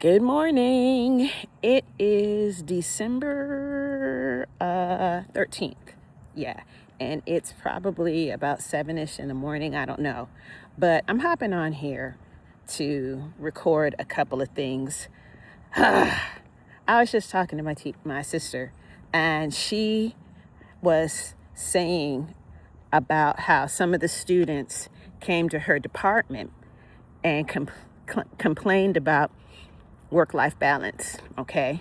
Good morning. It is December 13th. Yeah. And it's probably about 7ish in the morning. I don't know. But I'm hopping on here to record a couple of things. I was just talking to my sister, and she was saying about how some of the students came to her department and complained about work-life balance, okay?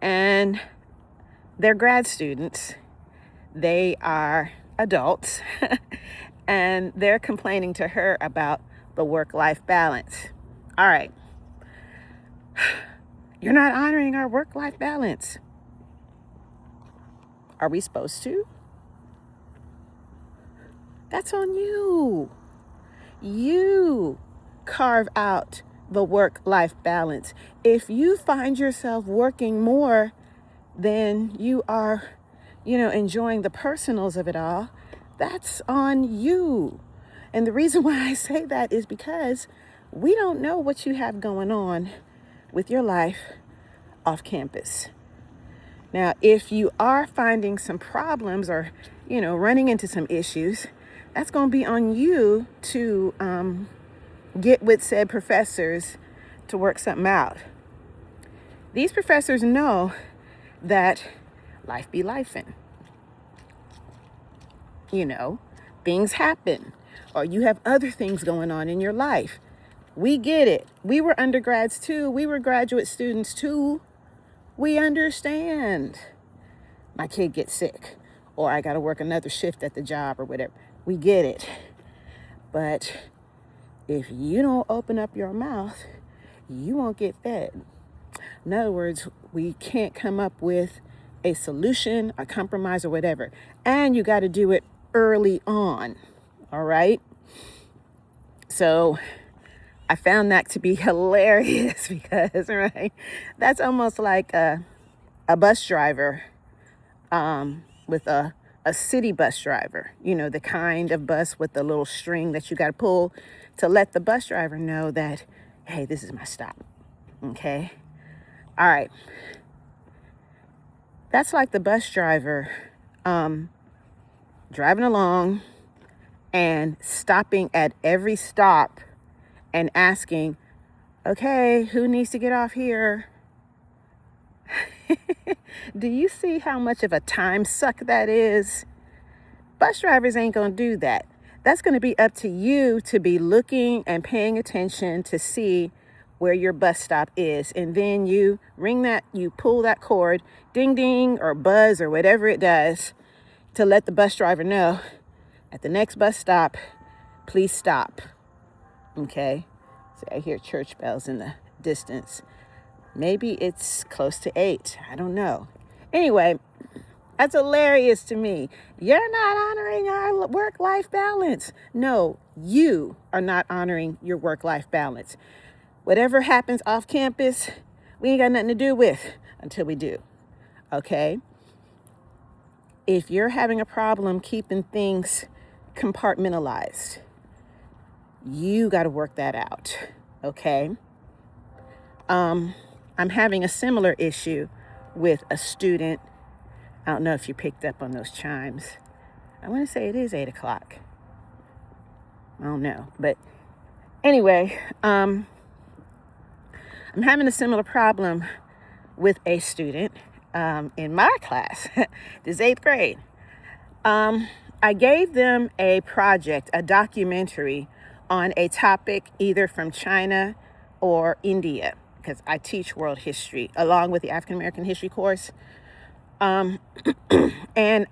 And they're grad students. They are adults. And they're complaining to her about the work-life balance. All right. You're not honoring our work-life balance. Are we supposed to? That's on you. You carve out the work-life balance. If you find yourself working more than you are, enjoying the personals of it all, that's on you. And the reason why I say that is because we don't know what you have going on with your life off campus. Now, if you are finding some problems or, running into some issues, that's going to be on you to get with said professors to work something out. These professors know that life be lifing. Things happen, or you have other things going on in your life. We get it. We were undergrads too. We were graduate students too. We understand. My kid gets sick, or I got to work another shift at the job or whatever. We get it. But if you don't open up your mouth, you won't get fed. In other words, we can't come up with a solution, a compromise, or whatever. And you got to do it early on. All right. So I found that to be hilarious because, right, that's almost like a bus driver with a city bus driver, the kind of bus with the little string that you got to pull to let the bus driver know that, hey, this is my stop. Okay. All right. That's like the bus driver driving along and stopping at every stop and asking, okay, who needs to get off here? Do you see how much of a time suck that is? Bus drivers ain't going to do that. That's going to be up to you to be looking and paying attention to see where your bus stop is. And then you pull that cord, ding, ding, or buzz, or whatever it does, to let the bus driver know at the next bus stop, please stop. Okay. So I hear church bells in the distance. Maybe it's close to 8. I don't know. Anyway, that's hilarious to me. You're not honoring our work-life balance. No, you are not honoring your work-life balance. Whatever happens off campus, we ain't got nothing to do with until we do. Okay? If you're having a problem keeping things compartmentalized, you got to work that out. Okay? I'm having a similar issue with a student. I don't know if you picked up on those chimes. I want to say it is 8 o'clock. I don't know. But anyway, I'm having a similar problem with a student in my class. This 8th grade. I gave them a project, a documentary on a topic either from China or India, because I teach world history along with the African American history course. And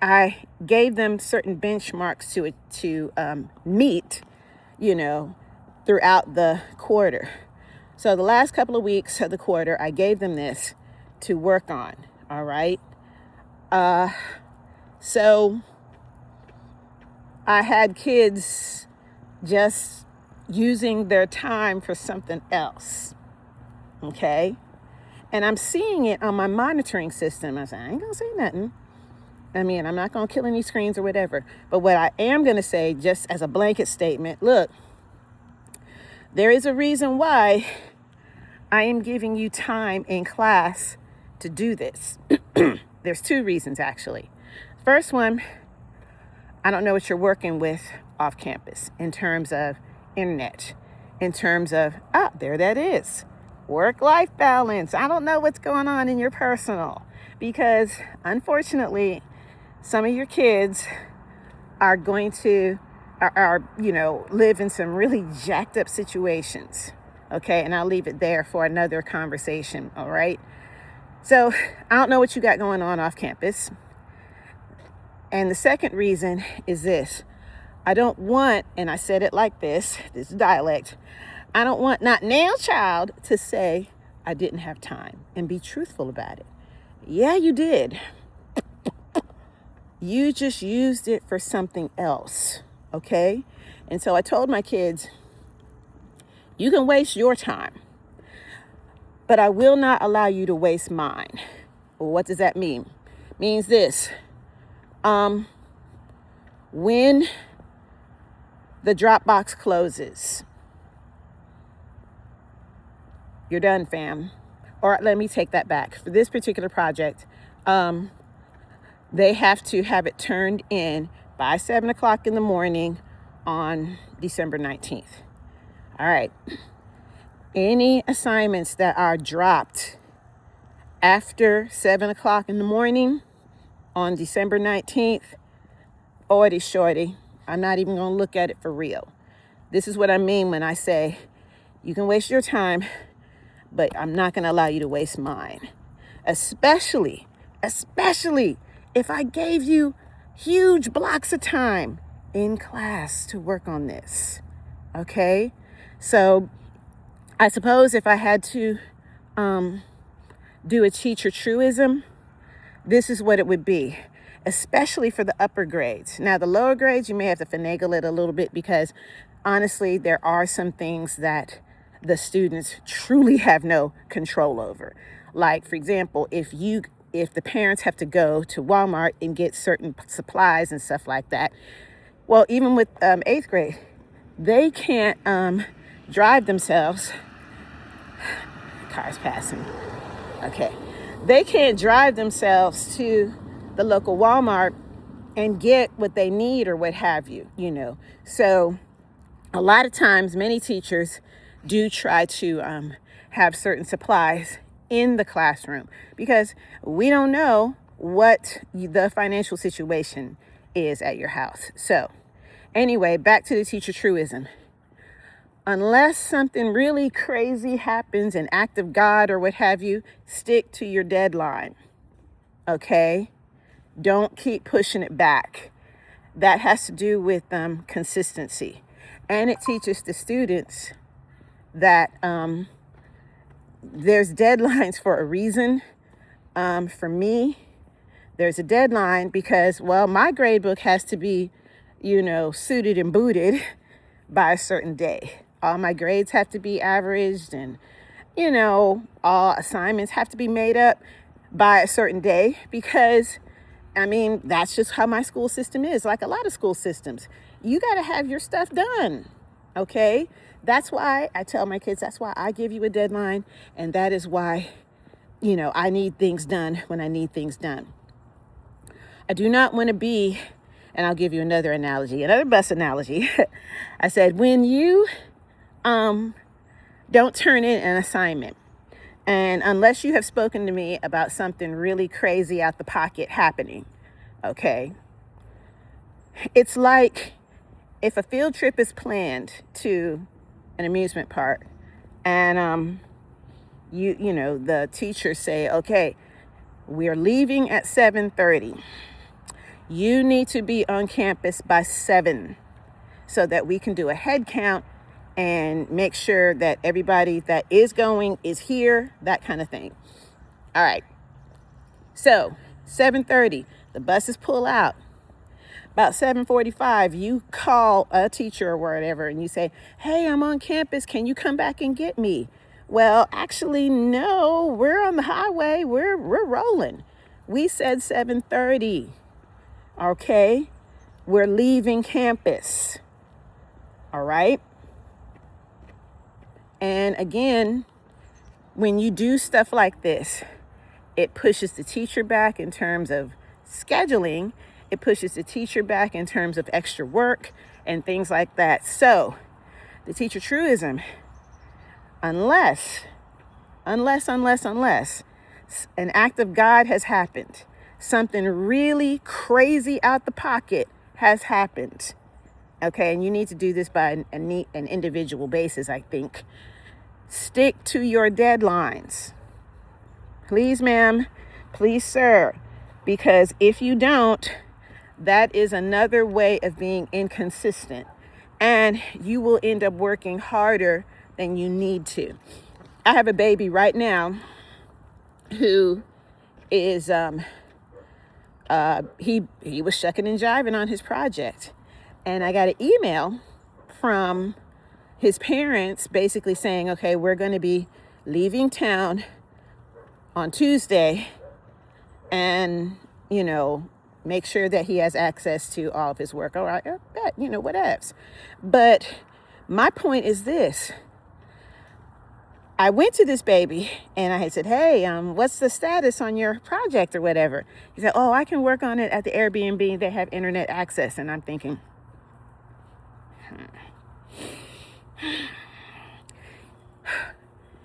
I gave them certain benchmarks to meet, throughout the quarter. So the last couple of weeks of the quarter, I gave them this to work on. All right. So I had kids just using their time for something else. Okay. And I'm seeing it on my monitoring system. I said, I ain't going to say nothing. I'm not going to kill any screens or whatever. But what I am going to say, just as a blanket statement, look, there is a reason why I am giving you time in class to do this. There's two reasons, actually. First one, I don't know what you're working with off campus in terms of internet, in terms of, there that is, work-life balance. I don't know what's going on in your personal, because unfortunately, some of your kids are going to, live in some really jacked up situations. Okay, and I'll leave it there for another conversation, all right? So I don't know what you got going on off campus. And the second reason is this. I don't want, and I said it like this dialect, I don't want not now child to say I didn't have time and be truthful about it. Yeah, you did. You just used it for something else, okay? And so I told my kids, you can waste your time, but I will not allow you to waste mine. Well, what does that mean? Means this. When the Dropbox closes, you're done, fam. Or let me take that back. For this particular project, they have to have it turned in by 7 o'clock in the morning on December 19th. All right. Any assignments that are dropped after 7 o'clock in the morning on December 19th, already shorty, I'm not even going to look at it for real. This is what I mean when I say you can waste your time, but I'm not going to allow you to waste mine. Especially if I gave you huge blocks of time in class to work on this. Okay? So I suppose if I had to do a teacher truism, this is what it would be, especially for the upper grades. Now, the lower grades, you may have to finagle it a little bit because honestly, there are some things that the students truly have no control over. Like, for example, if the parents have to go to Walmart and get certain supplies and stuff like that, well, even with 8th grade, they can't drive themselves. Cars passing. Okay. They can't drive themselves to the local Walmart and get what they need or what have you, So a lot of times, many teachers do try to have certain supplies in the classroom because we don't know what the financial situation is at your house. So anyway, back to the teacher truism. Unless something really crazy happens, an act of God or what have you, stick to your deadline. Okay? Don't keep pushing it back. That has to do with consistency. And it teaches the students that there's deadlines for a reason. For me, there's a deadline because, my grade book has to be, suited and booted by a certain day. All my grades have to be averaged and, all assignments have to be made up by a certain day because, that's just how my school system is. Like a lot of school systems, you got to have your stuff done. Okay. That's why I tell my kids, that's why I give you a deadline. And that is why, I need things done when I need things done. I do not want to be, and I'll give you another bus analogy. I said, when you don't turn in an assignment, and unless you have spoken to me about something really crazy out the pocket happening, okay, it's like if a field trip is planned to an amusement park and the teachers say, okay, we're leaving at 7:30. You need to be on campus by 7 so that we can do a head count and make sure that everybody that is going is here, that kind of thing. All right. So 7:30, the buses pull out. About 7:45, you call a teacher or whatever and you say, hey, I'm on campus. Can you come back and get me? Well, actually, no, we're on the highway. We're rolling. We said 7:30. Okay. We're leaving campus. All right. And again, when you do stuff like this, it pushes the teacher back in terms of scheduling. It pushes the teacher back in terms of extra work and things like that. So the teacher truism, unless an act of God has happened, something really crazy out the pocket has happened. Okay, and you need to do this by an individual basis, I think. Stick to your deadlines. Please, ma'am. Please, sir. Because if you don't, that is another way of being inconsistent. And you will end up working harder than you need to. I have a baby right now who is, he was shucking and jiving on his project. And I got an email from his parents basically saying, okay, we're going to be leaving town on Tuesday and, make sure that he has access to all of his work. All right, I bet, whatevs. But my point is this. I went to this baby and I had said, hey, what's the status on your project or whatever? He said, oh, I can work on it at the Airbnb. They have internet access. And I'm thinking,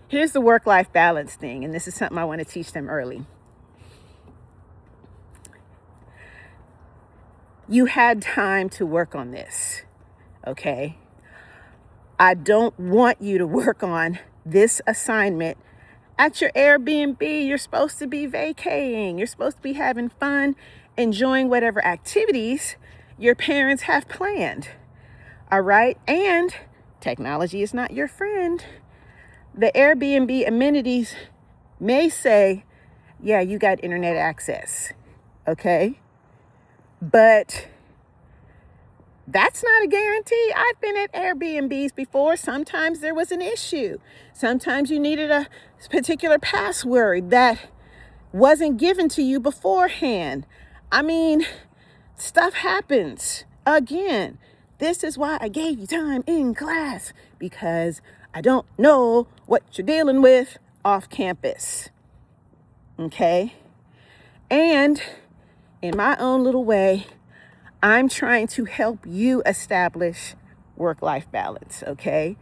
here's the work-life balance thing. And this is something I want to teach them early. You had time to work on this, okay? I don't want you to work on this assignment at your Airbnb. You're supposed to be vacating. You're supposed to be having fun, enjoying whatever activities your parents have planned. All right? And technology is not your friend. The Airbnb amenities may say, yeah, you got internet access. Okay? But that's not a guarantee. I've been at Airbnbs before. Sometimes there was an issue. Sometimes you needed a particular password that wasn't given to you beforehand. I mean, stuff happens. Again, this is why I gave you time in class, because I don't know what you're dealing with off campus. Okay? And in my own little way, I'm trying to help you establish work-life balance, okay?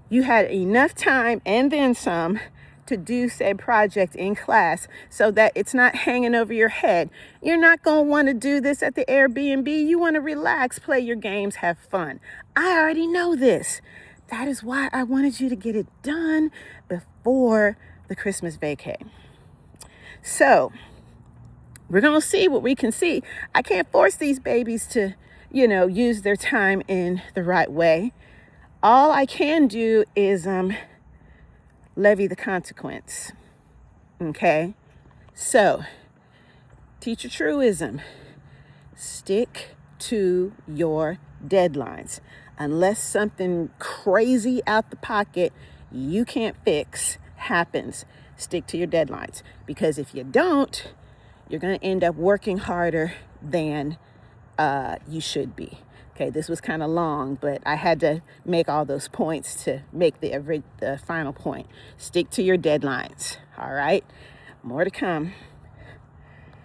You had enough time and then some to do said project in class so that it's not hanging over your head. You're not going to want to do this at the Airbnb. You want to relax, play your games, have fun. I already know this. That is why I wanted you to get it done before the Christmas vacay. So we're going to see what we can see. I can't force these babies to, use their time in the right way. All I can do is levy the consequence. Okay? So, teacher truism. Stick to your deadlines. Unless something crazy out the pocket you can't fix happens, stick to your deadlines. Because if you don't, you're going to end up working harder than you should be. Okay, this was kind of long, but I had to make all those points to make the final point. Stick to your deadlines. All right, more to come.